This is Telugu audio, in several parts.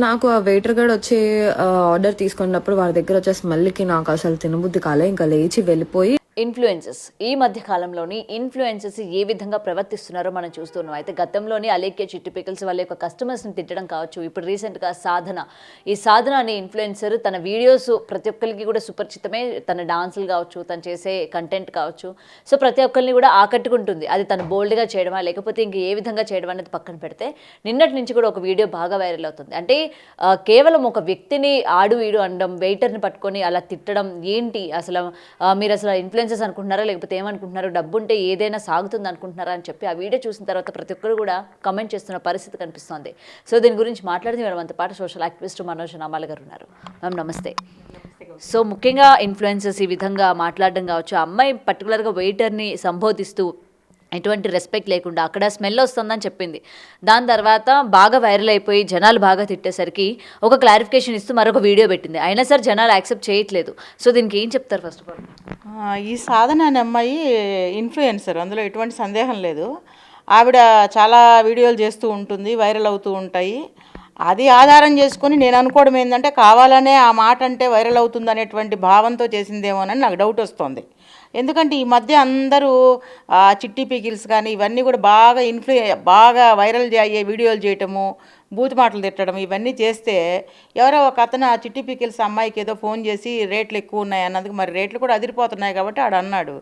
నాకు ఆ వెయిటర్ గాడు వచ్చి ఆర్డర్ తీసుకున్నప్పుడు వాడి దగ్గర వచ్చే స్మెల్కి నాకు అసలు తినబుద్ధి కాలే. ఇంకా లేచి వెళ్ళిపోయి ఇన్ఫ్లుయెన్సెస్ ఈ మధ్య కాలంలోని ఇన్ఫ్లుయెన్సెస్ ఏ విధంగా ప్రవర్తిస్తున్నారో మనం చూస్తున్నాం. అయితే గతంలోని అలేఖ్య చిట్టి పికిల్స్ వాళ్ళ యొక్క కస్టమర్స్ని తిట్టడం కావచ్చు, ఇప్పుడు రీసెంట్గా ఈ సాధన అనే ఇన్ఫ్లుయెన్సర్ తన వీడియోస్ ప్రతి ఒక్కరికి కూడా సుపరిచితమే. తన డాన్సులు కావచ్చు, తను చేసే కంటెంట్ కావచ్చు, సో ప్రతి ఒక్కరిని కూడా ఆకట్టుకుంటుంది. అది తను బోల్డ్గా చేయడమా లేకపోతే ఇంక ఏ విధంగా చేయడం అనేది పక్కన పెడితే, నిన్నటి నుంచి కూడా ఒక వీడియో బాగా వైరల్ అవుతుంది. అంటే కేవలం ఒక వ్యక్తిని ఆడు ఈడు అనడం, వెయిటర్ని పట్టుకొని అలా తిట్టడం ఏంటి అసలు, మీరు అసలు ఇన్ఫ్లుయెన్సెస్ అనుకుంటున్నారా లేకపోతే ఏమనుకుంటున్నారు, డబ్బు ఉంటే ఏదైనా సాగుతుంది అనుకుంటున్నారా అని చెప్పి ఆ వీడియో చూసిన తర్వాత ప్రతి ఒక్కరు కూడా కమెంట్ చేస్తున్న పరిస్థితి కనిపిస్తోంది. సో దీని గురించి మాట్లాడింది మేడం మనతో పాటు సోషల్ యాక్టివిస్ట్ మనోజ్ నామాల గారు ఉన్నారు. మ్యామ్ నమస్తే. సో ముఖ్యంగా ఇన్ఫ్లుయెన్సర్స్ ఈ విధంగా మాట్లాడడం కావచ్చు, అమ్మాయి పర్టికులర్గా వెయిటర్ని సంబోధిస్తూ ఎటువంటి రెస్పెక్ట్ లేకుండా అక్కడ స్మెల్ వస్తుందని చెప్పింది. దాని తర్వాత బాగా వైరల్ అయిపోయి జనాలు బాగా తిట్టేసరికి ఒక క్లారిఫికేషన్ ఇస్తూ మరొక వీడియో పెట్టింది. అయినా సరే జనాలు యాక్సెప్ట్ చేయట్లేదు. సో దీనికి ఏం చెప్తారు ఫస్ట్ ఆఫ్ ఆల్? ఈ సాధన అనే అమ్మాయి ఇన్ఫ్లుయెన్సర్, అందులో ఎటువంటి సందేహం లేదు. ఆవిడ చాలా వీడియోలు చేస్తూ ఉంటుంది, వైరల్ అవుతూ ఉంటాయి. అది ఆధారం చేసుకొని నేను అనుకోవడం ఏంటంటే కావాలనే ఆ మాట అంటే వైరల్ అవుతుంది అనేటువంటి భావంతో చేసిందేమోనని నాకు డౌట్ వస్తుంది. ఎందుకంటే ఈ మధ్య అందరూ చిట్టి పీకిల్స్ కానీ ఇవన్నీ కూడా బాగా వైరల్ అయ్యే వీడియోలు చేయటము, బూతు మాటలు తిట్టడం ఇవన్నీ చేస్తే ఎవరో ఒక అతను ఆ చిట్టి పీకిల్స్ అమ్మాయికి ఏదో ఫోన్ చేసి రేట్లు ఎక్కువ ఉన్నాయి అన్నందుకు, మరి రేట్లు కూడా అదిరిపోతున్నాయి కాబట్టి ఆడు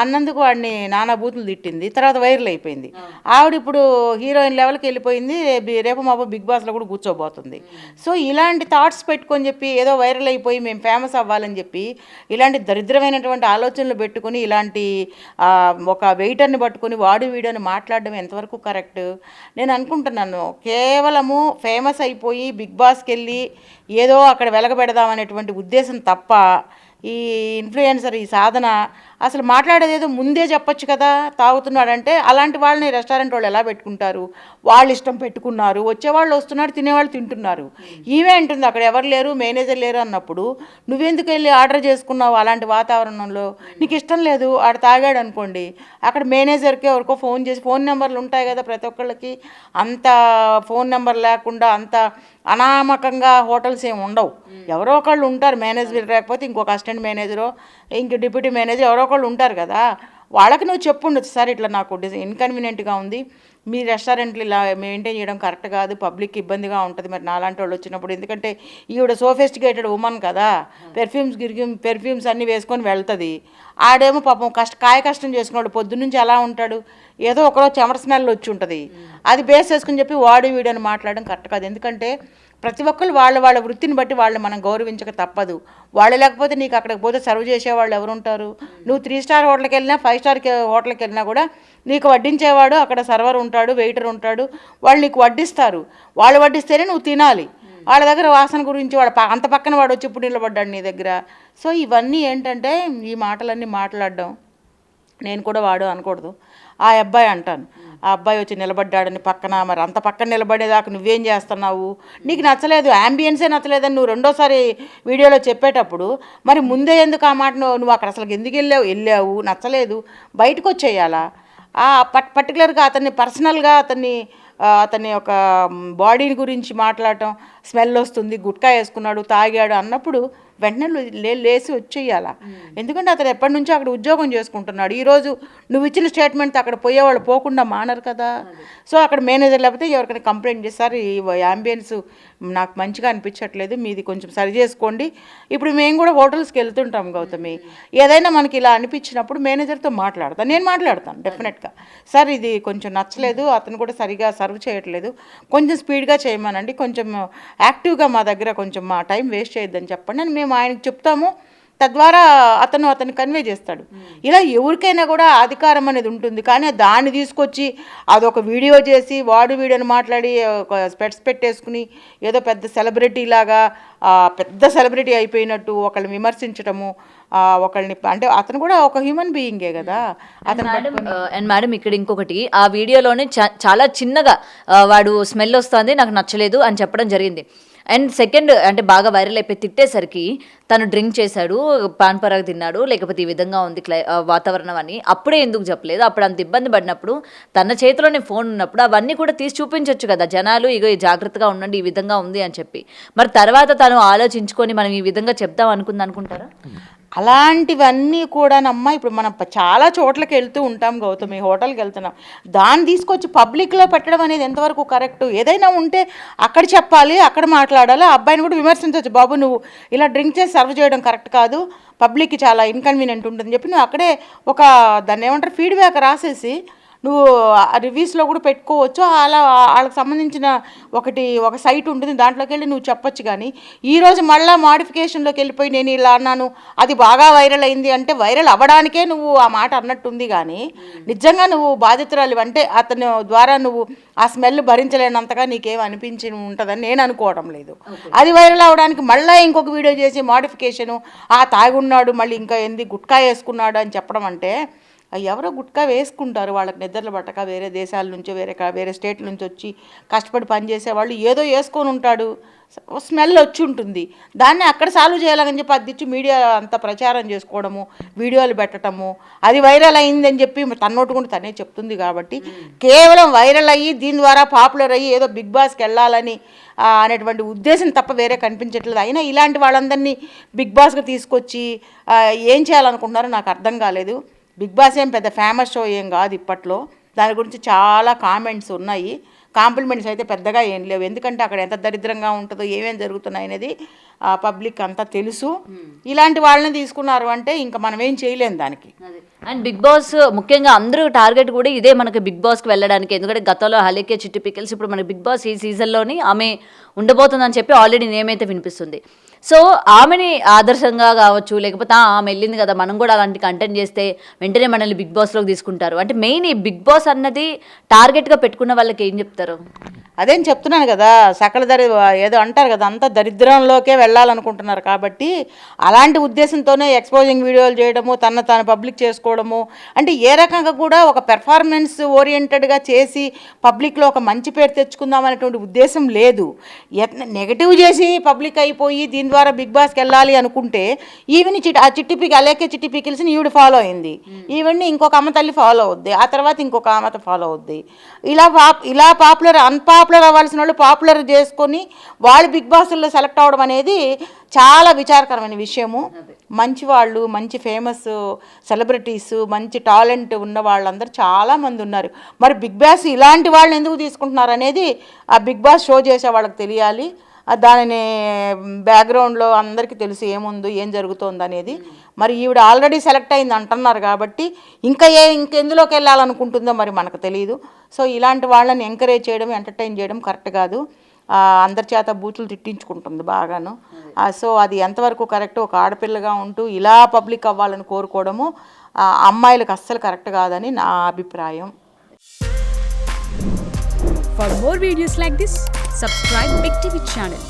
అన్నందుకు వాడిని నానా బూతులు తిట్టింది. తర్వాత వైరల్ అయిపోయింది. ఆవిడ ఇప్పుడు హీరోయిన్ లెవెల్కి వెళ్ళిపోయింది. రేపు మాపు బిగ్ బాస్లో కూడా కూర్చోబోతుంది. సో ఇలాంటి థాట్స్ పెట్టుకొని చెప్పి ఏదో వైరల్ అయిపోయి మేము ఫేమస్ అవ్వాలని చెప్పి ఇలాంటి దరిద్రమైనటువంటి ఆలోచనలు పెట్టుకుని ఇలాంటి ఒక వెయిటర్ని పట్టుకొని వాడు వీడియోని మాట్లాడడం ఎంతవరకు కరెక్ట్? నేను అనుకుంటున్నాను కేవలము ఫేమస్ అయిపోయి బిగ్ బాస్కి వెళ్ళి ఏదో అక్కడ వెలగబెడదామనేటువంటి ఉద్దేశం తప్ప ఈ ఇన్ఫ్లుయెన్సర్ ఈ సాధన అసలు మాట్లాడేదేదో ముందే చెప్పొచ్చు కదా. తాగుతున్నాడంటే అలాంటి వాళ్ళని రెస్టారెంట్ వాళ్ళు ఎలా పెట్టుకుంటారు? వాళ్ళు ఇష్టం పెట్టుకున్నారు, వచ్చేవాళ్ళు వస్తున్నారు, తినేవాళ్ళు తింటున్నారు. ఈవే ఉంటుంది అక్కడ ఎవరు లేరు, మేనేజర్ లేరు అన్నప్పుడు నువ్వెందుకు వెళ్ళి ఆర్డర్ చేసుకున్నావు? అలాంటి వాతావరణంలో నీకు ఇష్టం లేదు, ఆడ తాగాడు అనుకోండి, అక్కడ మేనేజర్కి ఎవరికో ఫోన్ చేసి, ఫోన్ నెంబర్లు ఉంటాయి కదా ప్రతి ఒక్కళ్ళకి, అంత ఫోన్ నెంబర్ లేకుండా అంత అనామకంగా హోటల్స్ ఏమి ఉండవు. ఎవరో ఒకళ్ళు ఉంటారు, మేనేజర్ లేకపోతే ఇంకొక అసిస్టెంట్ మేనేజరో ఇంక డిప్యూటీ మేనేజర్ ఎవరో ఒకళ్ళు ఉంటారు కదా. వాళ్ళకి నువ్వు చెప్పుండొచ్చు, సార్ ఇట్లా నాకు ఇన్కన్వీనియంట్గా ఉంది, మీ రెస్టారెంట్లు ఇలా మెయింటైన్ చేయడం కరెక్ట్ కాదు, పబ్లిక్కి ఇబ్బందిగా ఉంటుంది మరి నాలాంటి వాళ్ళు వచ్చినప్పుడు. ఎందుకంటే ఈవిడ సోఫిస్టికేటెడ్ ఉమెన్ కదా, పెర్ఫ్యూమ్స్ అన్నీ వేసుకొని వెళ్తుంది. ఆడేమో పాపం కాయ కష్టం చేసుకున్నాడు, పొద్దున్నుంచి ఎలా ఉంటాడు, ఏదో ఒకరోజు చెమట స్మెల్ వచ్చి ఉంటుంది. అది బేస్ చేసుకుని చెప్పి వాడు వీడని మాట్లాడడం కరెక్ట్ కాదు. ఎందుకంటే ప్రతి ఒక్కరు వాళ్ళ వృత్తిని బట్టి వాళ్ళని మనం గౌరవించక తప్పదు. వాళ్ళు లేకపోతే నీకు అక్కడికి పోతే సర్వ్ చేసేవాళ్ళు ఎవరు ఉంటారు? నువ్వు 3 స్టార్ హోటల్కి వెళ్ళినా 5 స్టార్ హోటల్కి వెళ్ళినా కూడా నీకు వడ్డించేవాడు అక్కడ సర్వర్ ఉంటాడు, వెయిటర్ ఉంటాడు, వాళ్ళు నీకు వడ్డిస్తారు. వాళ్ళు వడ్డిస్తేనే నువ్వు తినాలి. వాళ్ళ దగ్గర వాసన గురించి అంత పక్కన వాడు వచ్చి ఇప్పుడు నిలబడ్డాడు నీ దగ్గర. సో ఇవన్నీ ఏంటంటే ఈ మాటలన్నీ మాట్లాడడం నేను కూడా వాడు అనకూడదు. ఆ అబ్బాయి అంటాను, ఆ అబ్బాయి వచ్చి నిలబడ్డాడని పక్కన, మరి అంత పక్కన నిలబడేదాకా నువ్వేం చేస్తున్నావు? నీకు నచ్చలేదు, యాంబియన్సే నచ్చలేదని నువ్వు రెండోసారి వీడియోలో చెప్పేటప్పుడు మరి ముందే ఎందుకు ఆ మాట నువ్వు అక్కడ అసలు ఎందుకు వెళ్ళావు నచ్చలేదు, బయటకు వచ్చేయాలా? పర్టికులర్గా అతన్ని పర్సనల్గా అతని యొక్క బాడీని గురించి మాట్లాడటం, స్మెల్ వస్తుంది, గుట్కా వేసుకున్నాడు, తాగాడు అన్నప్పుడు వెంటనే లేచి వచ్చేయాలా? ఎందుకంటే అతను ఎప్పటి నుంచో అక్కడ ఉద్యోగం చేసుకుంటున్నాడు. ఈరోజు నువ్వు ఇచ్చిన స్టేట్మెంట్ అక్కడ పోయేవాళ్ళు పోకుండా మానరు కదా. సో అక్కడ మేనేజర్ లేకపోతే ఎవరికైనా కంప్లైంట్ చేస్తారు, ఈ యాంబియన్స్ నాకు మంచిగా అనిపించట్లేదు, మీది కొంచెం సరి చేసుకోండి. ఇప్పుడు మేము కూడా హోటల్స్కి వెళ్తుంటాం గౌతమి, ఏదైనా మనకి ఇలా అనిపించినప్పుడు మేనేజర్తో మాట్లాడతాను, నేను మాట్లాడతాను డెఫినెట్గా, సార్ ఇది కొంచెం నచ్చలేదు, అతను కూడా సరిగా సర్వ్ చేయట్లేదు, కొంచెం స్పీడ్గా చేయమనండి, కొంచెం యాక్టివ్గా మా దగ్గర కొంచెం మా టైం వేస్ట్ చేయొద్దని చెప్పండి అని మేము ఆయనకు చెప్తాము. తద్వారా అతను కన్వే చేస్తాడు. ఇలా ఎవరికైనా కూడా అధికారం అనేది ఉంటుంది, కానీ దాన్ని తీసుకొచ్చి అదొక వీడియో చేసి వాడు వీడియోని మాట్లాడి ఒక స్పెట్స్ పెట్టేసుకుని ఏదో పెద్ద సెలబ్రిటీ లాగా పెద్ద సెలబ్రిటీ అయిపోయినట్టు ఒకళ్ళని విమర్శించడము, ఒకళ్ళని అంటే అతను కూడా ఒక హ్యూమన్ బీయింగే కదా అతను. అండ్ మేడం ఇక్కడ ఇంకొకటి, ఆ వీడియోలోనే చాలా చిన్నగా వాడు స్మెల్ వస్తుంది నాకు నచ్చలేదు అని చెప్పడం జరిగింది. అండ్ సెకండ్ అంటే బాగా వైరల్ అయిపోయి తిట్టేసరికి తను డ్రింక్ చేశాడు, పాన్ పరాగ్ తిన్నాడు, లేకపోతే ఈ విధంగా ఉంది వాతావరణం అని అప్పుడే ఎందుకు చెప్పలేదు? అప్పుడు అంత ఇబ్బంది పడినప్పుడు తన చేతిలోనే ఫోన్ ఉన్నప్పుడు అవన్నీ కూడా తీసి చూపించవచ్చు కదా జనాలు, ఇగో ఈ జాగ్రత్తగా ఉండండి ఈ విధంగా ఉంది అని చెప్పి. మరి తర్వాత తను ఆలోచించుకొని మనం ఈ విధంగా చెప్దాం అనుకుంటారా? అలాంటివన్నీ కూడానమ్మా ఇప్పుడు మనం చాలా చోట్లకి వెళ్తూ ఉంటాం గౌతమి, హోటల్కి వెళ్తున్నాం, దాన్ని తీసుకొచ్చి పబ్లిక్లో పెట్టడం అనేది ఎంతవరకు కరెక్ట్? ఏదైనా ఉంటే అక్కడ చెప్పాలి, అక్కడ మాట్లాడాలి, ఆ అబ్బాయిని కూడా విమర్శించవచ్చు, బాబు నువ్వు ఇలా డ్రింక్ చేసి సర్వ్ చేయడం కరెక్ట్ కాదు, పబ్లిక్కి చాలా ఇన్కన్వీనియంట్ ఉంటుందని చెప్పి నువ్వు అక్కడే ఒక దాన్ని ఏమంటారు ఫీడ్బ్యాక్ రాసేసి నువ్వు రివ్యూస్లో కూడా పెట్టుకోవచ్చు. అలా వాళ్ళకి సంబంధించిన ఒక సైట్ ఉంటుంది, దాంట్లోకి వెళ్ళి నువ్వు చెప్పొచ్చు. కానీ ఈరోజు మళ్ళీ మాడిఫికేషన్లోకి వెళ్ళిపోయి నేను ఇలా అన్నాను, అది బాగా వైరల్ అయింది అంటే వైరల్ అవ్వడానికే నువ్వు ఆ మాట అన్నట్టుంది. కానీ నిజంగా నువ్వు బాధితురాలు అంటే అతని ద్వారా నువ్వు ఆ స్మెల్ భరించలేనంతగా నీకేం అనిపించి ఉంటుందని నేను అనుకోవడం లేదు. అది వైరల్ అవ్వడానికి మళ్ళీ ఇంకొక వీడియో చేసి మాడిఫికేషను, తాగున్నాడు మళ్ళీ ఇంకా ఏంది గుట్కా వేసుకున్నాడు అని చెప్పడం అంటే, ఎవరో గుట్కా వేసుకుంటారు వాళ్ళకి నిద్రలు పట్టక, వేరే దేశాల నుంచో వేరే స్టేట్ నుంచి వచ్చి కష్టపడి పనిచేసేవాళ్ళు ఏదో వేసుకొని ఉంటాడు, స్మెల్ వచ్చి ఉంటుంది, దాన్ని అక్కడ సాల్వ్ చేయాలని చెప్పి అద్దిచ్చి మీడియా అంతా ప్రచారం చేసుకోవడము, వీడియోలు పెట్టడము, అది వైరల్ అయిందని చెప్పి తన్నోటుకుంటూ తనే చెప్తుంది. కాబట్టి కేవలం వైరల్ అయ్యి దీని ద్వారా పాపులర్ అయ్యి ఏదో బిగ్ బాస్కి వెళ్ళాలని అనేటువంటి ఉద్దేశం తప్ప వేరే కనిపించట్లేదు. అయినా ఇలాంటి వాళ్ళందరినీ బిగ్ బాస్కి తీసుకొచ్చి ఏం చేయాలనుకుంటున్నారో నాకు అర్థం కాలేదు. బిగ్ బాస్ ఏం పెద్ద ఫేమస్ షో ఏం కాదు ఇప్పట్లో, దాని గురించి చాలా కామెంట్స్ ఉన్నాయి, కాంప్లిమెంట్స్ అయితే పెద్దగా ఏం లేవు. ఎందుకంటే అక్కడ ఎంత దరిద్రంగా ఉంటుందో ఏమేమి జరుగుతున్నాయి అనేది పబ్లిక్ అంతా తెలుసు. ఇలాంటి వాళ్ళని తీసుకున్నారు అంటే ఇంకా మనం ఏం చేయలేము దానికి. అండ్ బిగ్ బాస్ ముఖ్యంగా అందరూ టార్గెట్ కూడా ఇదే మనకి బిగ్ బాస్కి వెళ్ళడానికి. ఎందుకంటే గతంలో హలీకే చిట్టి పికిల్స్, ఇప్పుడు మనకి బిగ్ బాస్ ఈ సీజన్లోని ఆమె ఉండబోతుందని చెప్పి ఆల్రెడీ నేమ్ అయితే వినిపిస్తుంది. సో ఆమెని ఆదర్శంగా కావచ్చు, లేకపోతే ఆమె వెళ్ళింది కదా మనం కూడా అలాంటి కంటెంట్ చేస్తే వెంటనే మనల్ని బిగ్ బాస్లోకి తీసుకుంటారు అంటే మెయిన్ ఈ బిగ్ బాస్ అన్నది టార్గెట్గా పెట్టుకున్న వాళ్ళకి ఏం చెప్తారు? అదేం చెప్తున్నాను కదా, ఏదో అంటారు కదా, అంత దరిద్రంలోకే వెళ్ళాలనుకుంటున్నారు. కాబట్టి అలాంటి ఉద్దేశంతోనే ఎక్స్పోజింగ్ వీడియోలు చేయడము, తాను పబ్లిక్ చేసుకోవడము, అంటే ఏ రకంగా కూడా ఒక పెర్ఫార్మెన్స్ ఓరియంటెడ్గా చేసి పబ్లిక్లో ఒక మంచి పేరు తెచ్చుకుందాం అనేటువంటి ఉద్దేశం లేదు. నెగటివ్ చేసి పబ్లిక్ అయిపోయి దీని ద్వారా బిగ్ బాస్కి వెళ్ళాలి అనుకుంటే ఈవెన్ అలేకే చిట్టి పికిల్స్ని ఈవిడ ఫాలో అయింది, ఈవెన్ని ఇంకొక అమ్మ తల్లి ఫాలో అవుద్ది, ఆ తర్వాత ఇంకొక అమ్మత ఫాలో అవుద్ది. ఇలా అన్పాపులర్ అవ్వాల్సిన వాళ్ళు పాపులర్ చేసుకొని వాళ్ళు బిగ్ బాస్లో సెలెక్ట్ అవ్వడం అనేది చాలా విచారకరమైన విషయము. మంచి వాళ్ళు, మంచి ఫేమస్ సెలబ్రిటీస్, మంచి టాలెంట్ ఉన్న వాళ్ళందరూ చాలామంది ఉన్నారు. మరి బిగ్ బాస్ ఇలాంటి వాళ్ళని ఎందుకు తీసుకుంటున్నారు అనేది ఆ బిగ్ బాస్ షో చేసే వాళ్ళకి తెలియాలి. దానిని బ్యాక్గ్రౌండ్లో అందరికీ తెలుసు ఏముందో ఏం జరుగుతుంది అనేది. మరి ఈవిడ ఆల్రెడీ సెలెక్ట్ అయింది అంటున్నారు కాబట్టి ఇంకెందులోకి వెళ్ళాలనుకుంటుందో మరి మనకు తెలియదు. సో ఇలాంటి వాళ్ళని ఎంకరేజ్ చేయడం, ఎంటర్టైన్ చేయడం కరెక్ట్ కాదు. అందరి చేత బూతులు తిట్టించుకుంటుంది బాగాను. సో అది ఎంతవరకు కరెక్ట్? ఒక ఆడపిల్లగా ఉంటూ ఇలా పబ్లిక్ అవ్వాలని కోరుకోవడము అమ్మాయిలకు అస్సలు కరెక్ట్ కాదని నా అభిప్రాయం. For more videos like this, subscribe Big TV channel.